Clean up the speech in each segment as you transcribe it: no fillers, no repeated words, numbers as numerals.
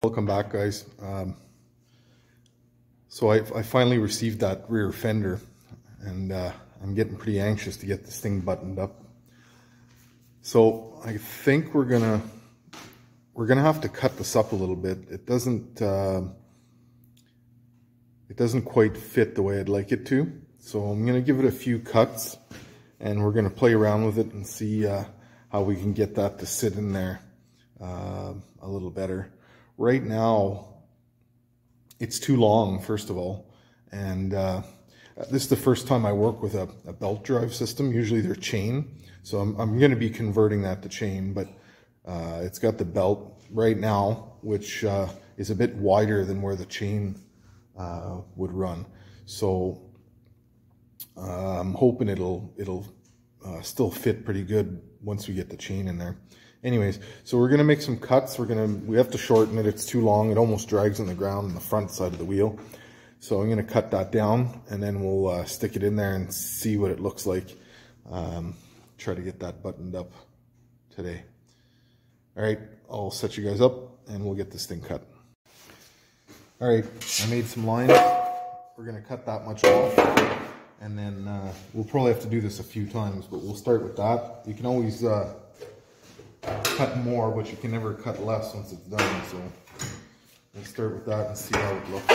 Welcome back, guys. So I finally received that rear fender, and I'm getting pretty anxious to get this thing buttoned up. So I think we're gonna have to cut this up a little bit. It doesn't quite fit the way I'd like it to. So I'm gonna give it a few cuts, and we're gonna play around with it and see how we can get that to sit in there a little better. Right now, it's too long, first of all, and this is the first time I work with a belt drive system. Usually they're chain, so I'm going to be converting that to chain, but it's got the belt right now, which is a bit wider than where the chain would run. So I'm hoping it'll still fit pretty good once we get the chain in there. Anyways, so we're gonna make some cuts. We have to shorten it. It's too long. It almost drags on the ground on the front side of the wheel. So I'm gonna cut that down, and then we'll stick it in there and see what it looks like. Try to get that buttoned up today. All right, I'll set you guys up, and we'll get this thing cut. All right, I made some lines. We're gonna cut that much off, and then we'll probably have to do this a few times, but we'll start with that. You can always cut more, but you can never cut less once it's done. So we'll start with that and see how it looks.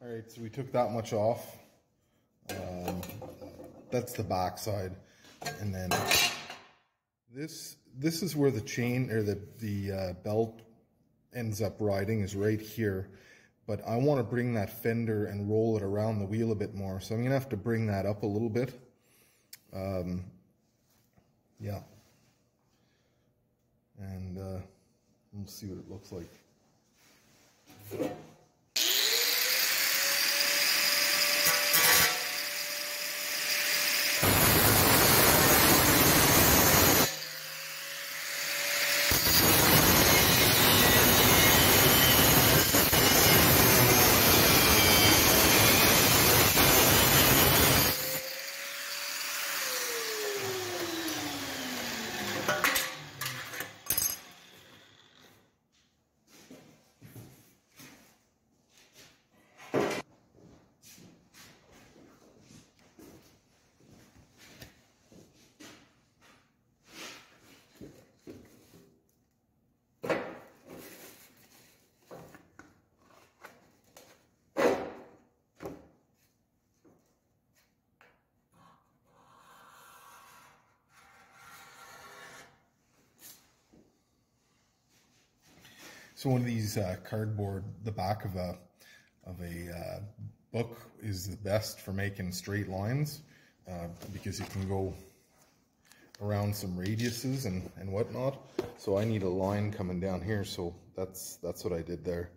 All right, so we took that much off. That's the back side, and then this is where the chain or the belt ends up riding, is right here. But I want to bring that fender and roll it around the wheel a bit more, so I'm gonna have to bring that up a little bit. Yeah, and we'll see what it looks like. So one of these cardboard, the back of a book is the best for making straight lines because you can go around some radiuses and whatnot. So I need a line coming down here, so that's what I did there.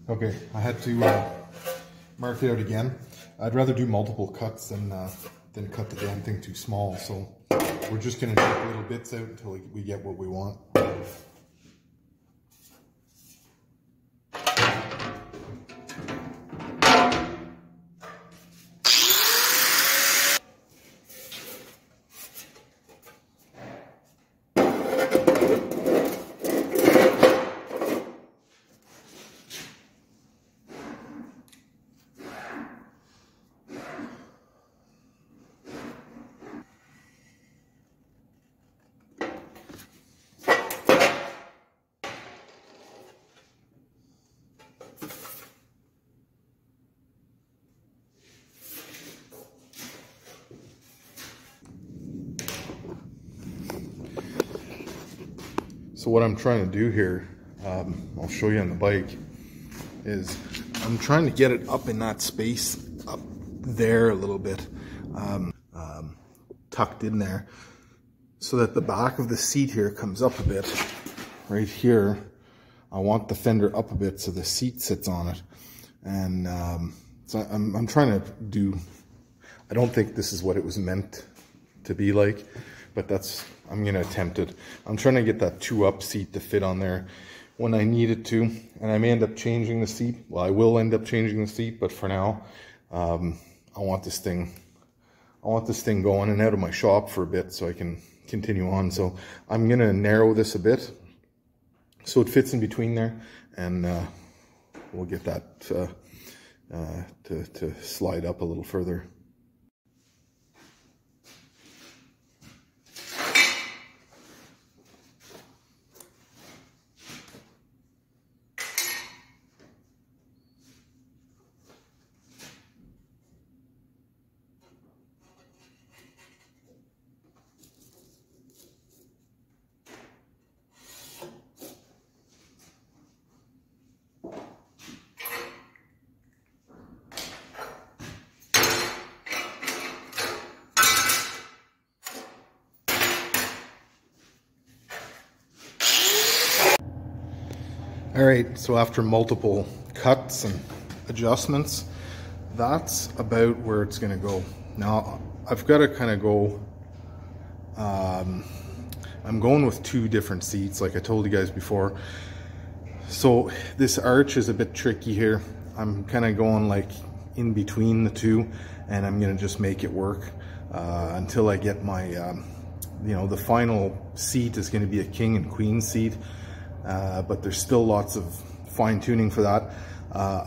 Okay, I had to mark it out again. I'd rather do multiple cuts than cut the damn thing too small. So we're just gonna take little bits out until we get what we want. So what I'm trying to do here, I'll show you on the bike, is I'm trying to get it up in that space up there a little bit, tucked in there, so that the back of the seat here comes up a bit. Right here, I want the fender up a bit so the seat sits on it. And so I'm trying to do, I don't think this is what it was meant to be like, but I'm gonna attempt it. I'm trying to get that 2-up seat to fit on there when I need it to, and I may end up changing the seat. Well, I will end up changing the seat, but for now, I want this thing going and out of my shop for a bit so I can continue on. So I'm gonna narrow this a bit so it fits in between there, and we'll get that to slide up a little further. All right, so after multiple cuts and adjustments, that's about where it's gonna go. Now, I've gotta kind of go, I'm going with 2 different seats, like I told you guys before. So this arch is a bit tricky here. I'm kind of going like in between the 2, and I'm gonna just make it work until I get my, you know, the final seat is gonna be a king and queen seat. But there's still lots of fine tuning for that,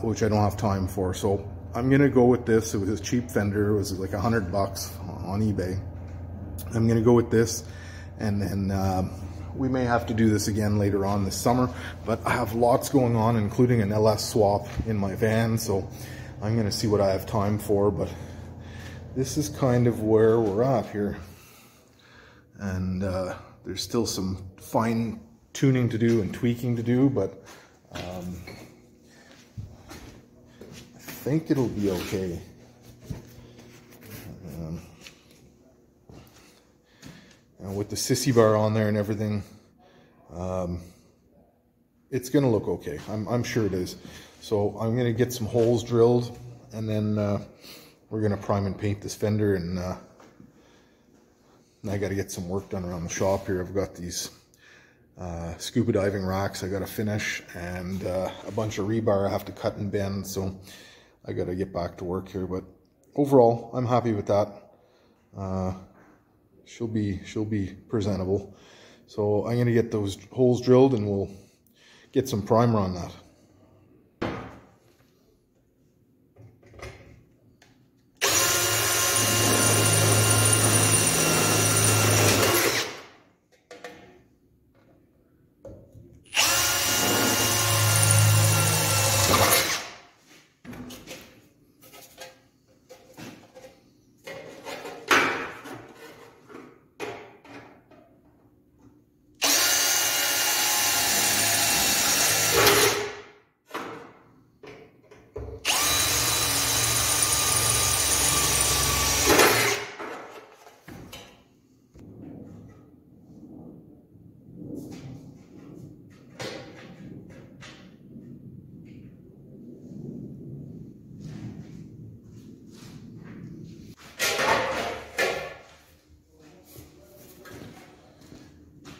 which I don't have time for. So I'm gonna go with this. It was a cheap fender. It was like $100 on eBay. I'm gonna go with this, and then we may have to do this again later on this summer, but I have lots going on, including an LS swap in my van. So I'm gonna see what I have time for, but this is kind of where we're at here. And there's still some fine tuning to do and tweaking to do, but I think it'll be okay. with the sissy bar on there and everything, it's gonna look okay. I'm sure it is. So I'm gonna get some holes drilled, and then we're gonna prime and paint this fender, and I gotta get some work done around the shop here. I've got these scuba diving racks I gotta finish, and a bunch of rebar I have to cut and bend, so I gotta get back to work here. But overall, I'm happy with that. She'll be presentable. So I'm gonna get those holes drilled, and we'll get some primer on that.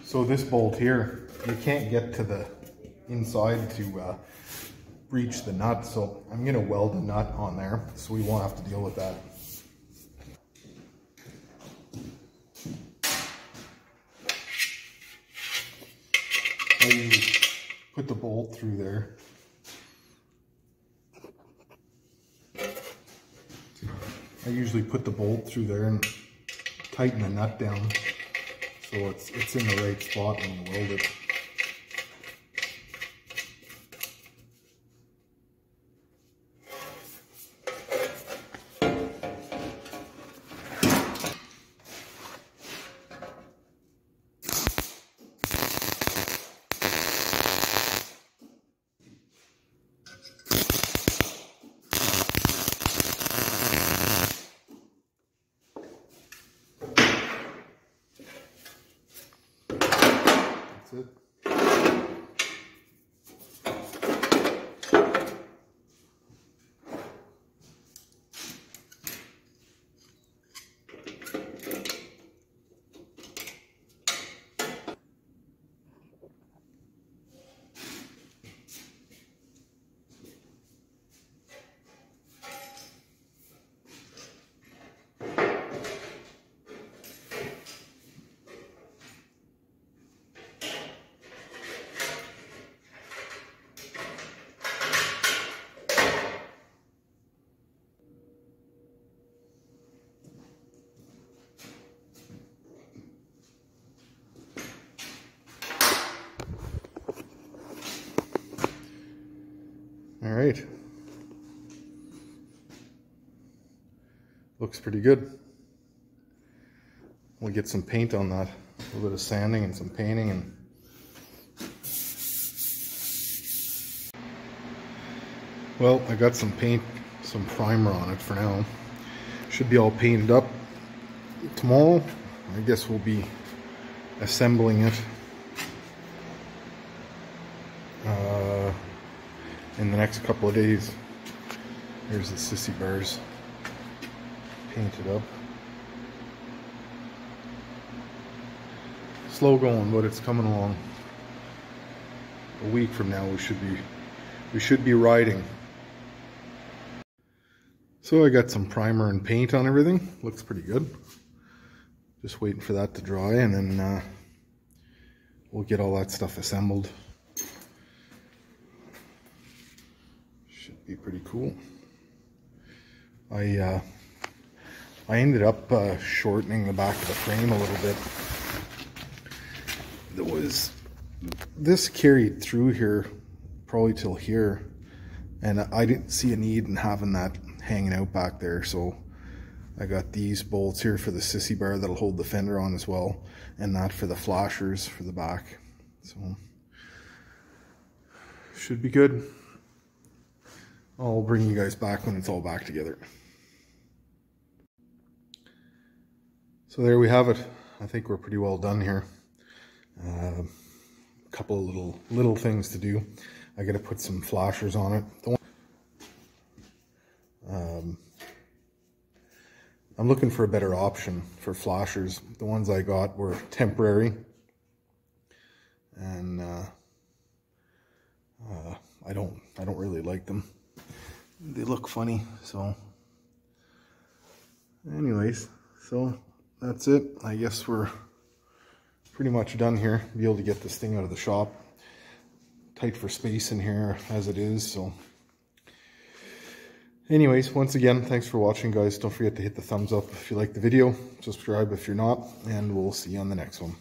So this bolt here, you can't get to the inside to reach the nut, so I'm going to weld a nut on there so we won't have to deal with that. I usually put the bolt through there. And tighten the nut down so it's in the right spot when you weld it. That's it. All right, looks pretty good. We'll get some paint on that, a little bit of sanding and some painting, and well, I got some paint, some primer on it for now. Should be all painted up tomorrow. I guess we'll be assembling it in the next couple of days. Here's the sissy bars painted up. Slow going, but it's coming along. A week from now we should be riding. So I got some primer and paint on everything. Looks pretty good. Just waiting for that to dry, and then we'll get all that stuff assembled. Should be pretty cool. I ended up shortening the back of the frame a little bit. This carried through here probably till here, and I didn't see a need in having that hanging out back there, so I got these bolts here for the sissy bar that'll hold the fender on as well, and that for the flashers for the back. So should be good. I'll bring you guys back when it's all back together. So there we have it. I think we're pretty well done here. A couple of little things to do. I got to put some flashers on it. I'm looking for a better option for flashers. The ones I got were temporary, and I don't really like them. They look funny. So anyways, so that's it. I guess we're pretty much done here. Be able to get this thing out of the shop. Tight for space in here as it is. So anyways, once again, thanks for watching, guys. Don't forget to hit the thumbs up if you like the video, subscribe if you're not, and we'll see you on the next one.